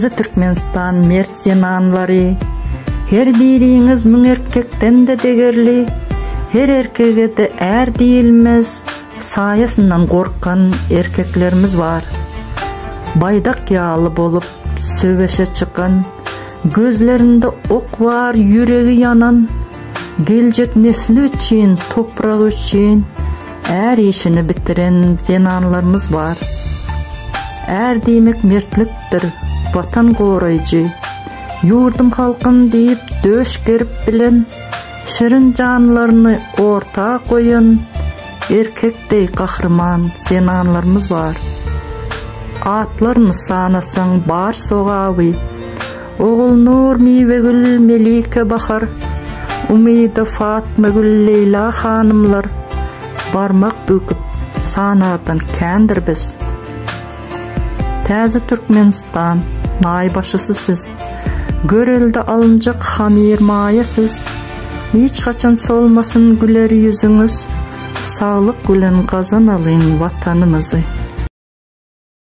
Tazı Türkmenistan mert zenanlary, her biriňiz müň erkekden de degerli, her erkege de är diýilmez, saýasyndan gorkan erkeklerimiz bar. Baydak ýaly bolup sögeşe çykan, gözlerinde ok var, ýüregi yanan, geljek nesli üçin, topragy üçin är işini bitiren zenanlarımız var. Är diýmek mertlikdir, vatan goraýjy, yurdum halkym diýip döş gerip bilen, şirin canlaryny orta koyan, erkekdey kahraman zenanlarımız var. Atlaryny sanasaň bar sogaby, Oğul Nur, Mivegül, Melike Bahar, Umida, Fatma Gül, Leyla hanımlar, barmak büküp sanadan kendir biz. Täze Türkmenistan, naýbaşysy siz, görelde alınjak hamir maýasız, hiç kaçan solmasın güler yüzünüz, sağlık bilen gazanalyň vatanymyzy.